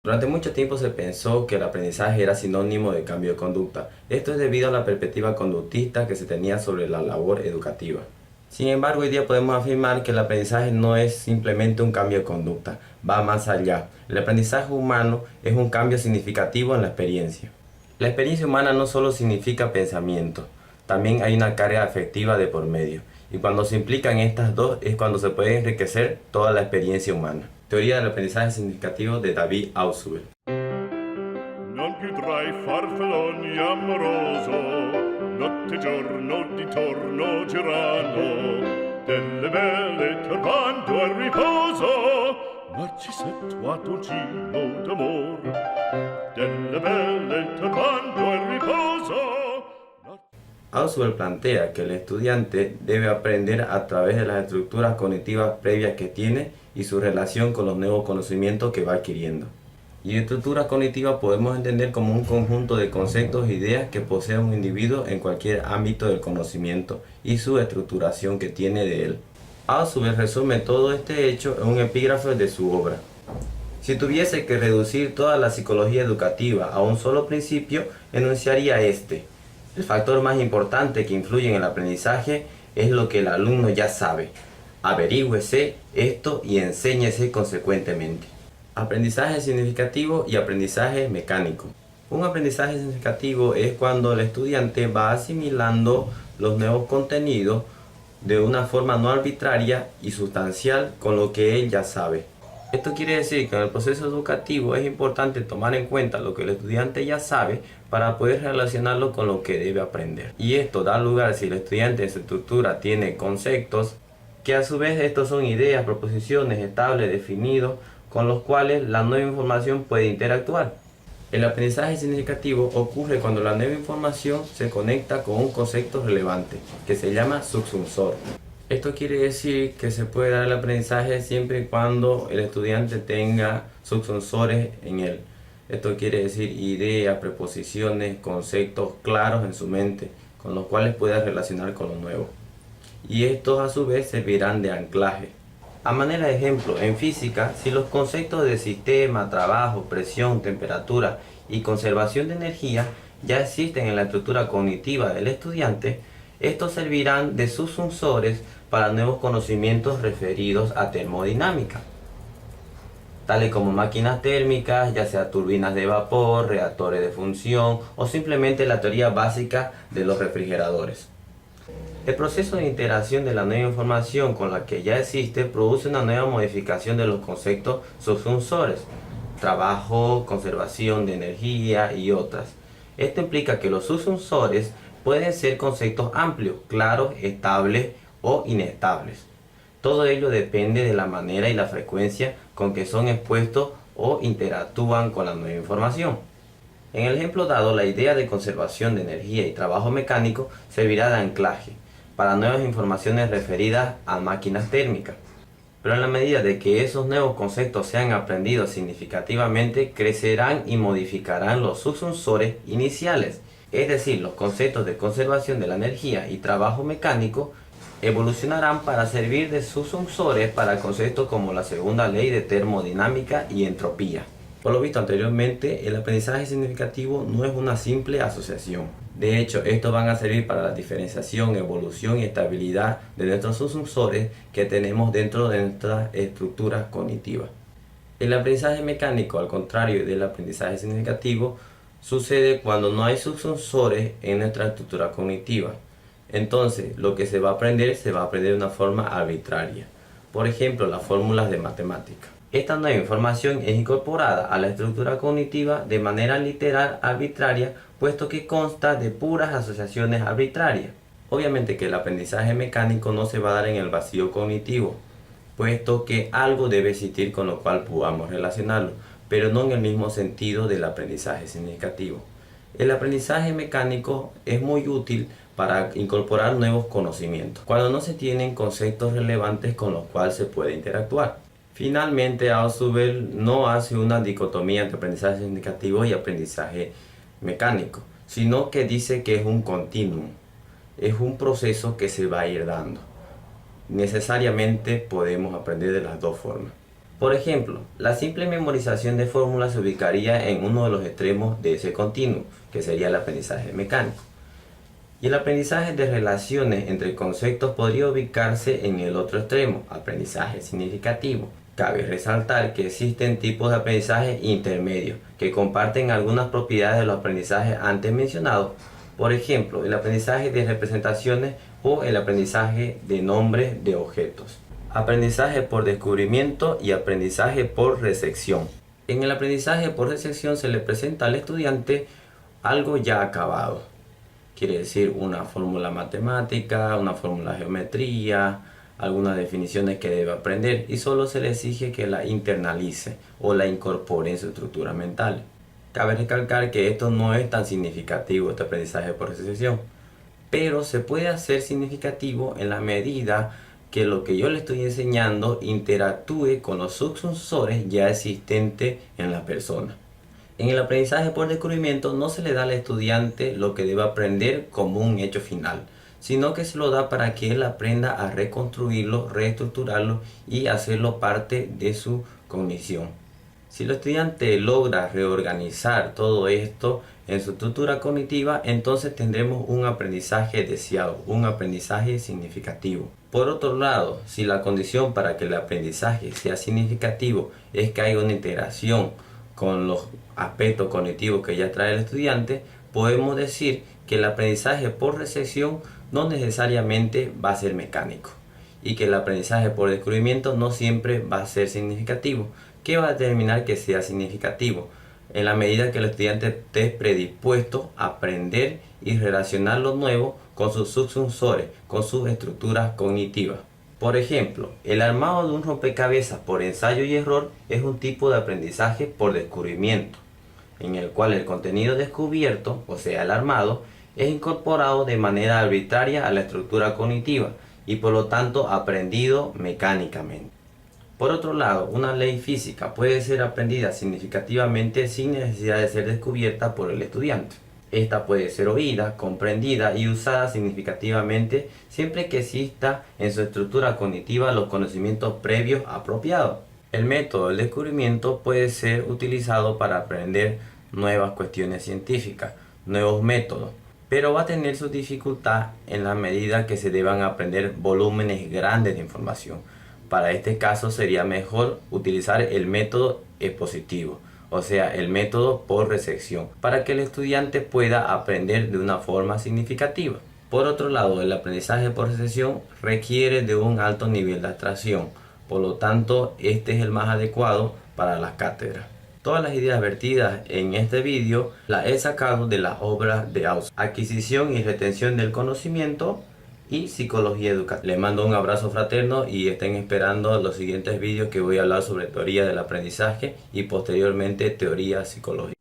Durante mucho tiempo se pensó que el aprendizaje era sinónimo de cambio de conducta. Esto es debido a la perspectiva conductista que se tenía sobre la labor educativa. Sin embargo, hoy día podemos afirmar que el aprendizaje no es simplemente un cambio de conducta, va más allá. El aprendizaje humano es un cambio significativo en la experiencia. La experiencia humana no solo significa pensamiento, también hay una carga afectiva de por medio. Y cuando se implican estas dos es cuando se puede enriquecer toda la experiencia humana. Teoría del aprendizaje significativo de David Ausubel. Non più tra i farfalloni amoroso, notte e giorno di torno girano, delle belle turbando al riposo, Narcisetto a dolcino d'amor, delle belle turbando al riposo. Ausubel plantea que el estudiante debe aprender a través de las estructuras cognitivas previas que tiene y su relación con los nuevos conocimientos que va adquiriendo. Y estructuras cognitivas podemos entender como un conjunto de conceptos e ideas que posee un individuo en cualquier ámbito del conocimiento y su estructuración que tiene de él. Ausubel resume todo este hecho en un epígrafe de su obra. Si tuviese que reducir toda la psicología educativa a un solo principio, enunciaría este. El factor más importante que influye en el aprendizaje es lo que el alumno ya sabe. Averígüese esto y enséñese consecuentemente. Aprendizaje significativo y aprendizaje mecánico. Un aprendizaje significativo es cuando el estudiante va asimilando los nuevos contenidos de una forma no arbitraria y sustancial con lo que él ya sabe. Esto quiere decir que en el proceso educativo es importante tomar en cuenta lo que el estudiante ya sabe para poder relacionarlo con lo que debe aprender. Y esto da lugar si el estudiante en su estructura tiene conceptos, que a su vez estos son ideas, proposiciones estables, definidos, con los cuales la nueva información puede interactuar. El aprendizaje significativo ocurre cuando la nueva información se conecta con un concepto relevante, que se llama subsunsor. Esto quiere decir que se puede dar el aprendizaje siempre y cuando el estudiante tenga subsunsores en él. Esto quiere decir ideas, preposiciones, conceptos claros en su mente, con los cuales pueda relacionar con lo nuevo. Y estos a su vez servirán de anclaje. A manera de ejemplo, en física, si los conceptos de sistema, trabajo, presión, temperatura y conservación de energía ya existen en la estructura cognitiva del estudiante, estos servirán de subsunsores para nuevos conocimientos referidos a termodinámica, tales como máquinas térmicas, ya sea turbinas de vapor, reactores de función o simplemente la teoría básica de los refrigeradores. El proceso de interacción de la nueva información con la que ya existe produce una nueva modificación de los conceptos subsunsores, trabajo, conservación de energía y otras. Esto implica que los subsunsores pueden ser conceptos amplios, claros, estables o inestables. Todo ello depende de la manera y la frecuencia con que son expuestos o interactúan con la nueva información. En el ejemplo dado, la idea de conservación de energía y trabajo mecánico servirá de anclaje para nuevas informaciones referidas a máquinas térmicas. Pero en la medida de que esos nuevos conceptos sean aprendidos significativamente, crecerán y modificarán los subsunsores iniciales. Es decir, los conceptos de conservación de la energía y trabajo mecánico evolucionarán para servir de subsunsores para conceptos como la segunda ley de termodinámica y entropía. Por lo visto anteriormente, el aprendizaje significativo no es una simple asociación. De hecho, estos van a servir para la diferenciación, evolución y estabilidad de nuestros subsunsores que tenemos dentro de nuestras estructuras cognitivas. El aprendizaje mecánico, al contrario del aprendizaje significativo, sucede cuando no hay subsunsores en nuestra estructura cognitiva. Entonces, lo que se va a aprender de una forma arbitraria. Por ejemplo, las fórmulas de matemática. Esta nueva información es incorporada a la estructura cognitiva de manera literal arbitraria, puesto que consta de puras asociaciones arbitrarias. Obviamente que el aprendizaje mecánico no se va a dar en el vacío cognitivo, puesto que algo debe existir con lo cual podamos relacionarlo, pero no en el mismo sentido del aprendizaje significativo. El aprendizaje mecánico es muy útil para incorporar nuevos conocimientos, cuando no se tienen conceptos relevantes con los cuales se puede interactuar. Finalmente, Ausubel no hace una dicotomía entre aprendizaje significativo y aprendizaje mecánico, sino que dice que es un continuum, es un proceso que se va a ir dando. Necesariamente podemos aprender de las dos formas. Por ejemplo, la simple memorización de fórmulas se ubicaría en uno de los extremos de ese continuo, que sería el aprendizaje mecánico. Y el aprendizaje de relaciones entre conceptos podría ubicarse en el otro extremo, aprendizaje significativo. Cabe resaltar que existen tipos de aprendizaje intermedios que comparten algunas propiedades de los aprendizajes antes mencionados. Por ejemplo, el aprendizaje de representaciones o el aprendizaje de nombres de objetos. Aprendizaje por descubrimiento y aprendizaje por recepción. En el aprendizaje por recepción se le presenta al estudiante algo ya acabado. Quiere decir una fórmula matemática, una fórmula de geometría, algunas definiciones que debe aprender y solo se le exige que la internalice o la incorpore en su estructura mental. Cabe recalcar que esto no es tan significativo, este aprendizaje por recepción, pero se puede hacer significativo en la medida que lo que yo le estoy enseñando interactúe con los subsensores ya existentes en la persona. En el aprendizaje por descubrimiento no se le da al estudiante lo que debe aprender como un hecho final, sino que se lo da para que él aprenda a reconstruirlo, reestructurarlo y hacerlo parte de su cognición. Si el estudiante logra reorganizar todo esto en su estructura cognitiva, entonces tendremos un aprendizaje deseado, un aprendizaje significativo. Por otro lado, si la condición para que el aprendizaje sea significativo es que haya una integración con los aspectos cognitivos que ya trae el estudiante, podemos decir que el aprendizaje por recepción no necesariamente va a ser mecánico y que el aprendizaje por descubrimiento no siempre va a ser significativo. ¿Qué va a determinar que sea significativo? En la medida que el estudiante esté predispuesto a aprender y relacionar lo nuevo con sus subsensores, con sus estructuras cognitivas. Por ejemplo, el armado de un rompecabezas por ensayo y error es un tipo de aprendizaje por descubrimiento, en el cual el contenido descubierto, o sea el armado, es incorporado de manera arbitraria a la estructura cognitiva y por lo tanto aprendido mecánicamente. Por otro lado, una ley física puede ser aprendida significativamente sin necesidad de ser descubierta por el estudiante. Esta puede ser oída, comprendida y usada significativamente siempre que exista en su estructura cognitiva los conocimientos previos apropiados. El método del descubrimiento puede ser utilizado para aprender nuevas cuestiones científicas, nuevos métodos, pero va a tener su dificultad en la medida que se deban aprender volúmenes grandes de información. Para este caso sería mejor utilizar el método expositivo, o sea, el método por recepción, para que el estudiante pueda aprender de una forma significativa. Por otro lado, el aprendizaje por recepción requiere de un alto nivel de abstracción, por lo tanto, este es el más adecuado para las cátedras. Todas las ideas vertidas en este vídeo las he sacado de las obras de Ausubel, Adquisición y Retención del Conocimiento y Psicología Educativa. Les mando un abrazo fraterno y estén esperando los siguientes vídeos que voy a hablar sobre teoría del aprendizaje y posteriormente teoría psicológica.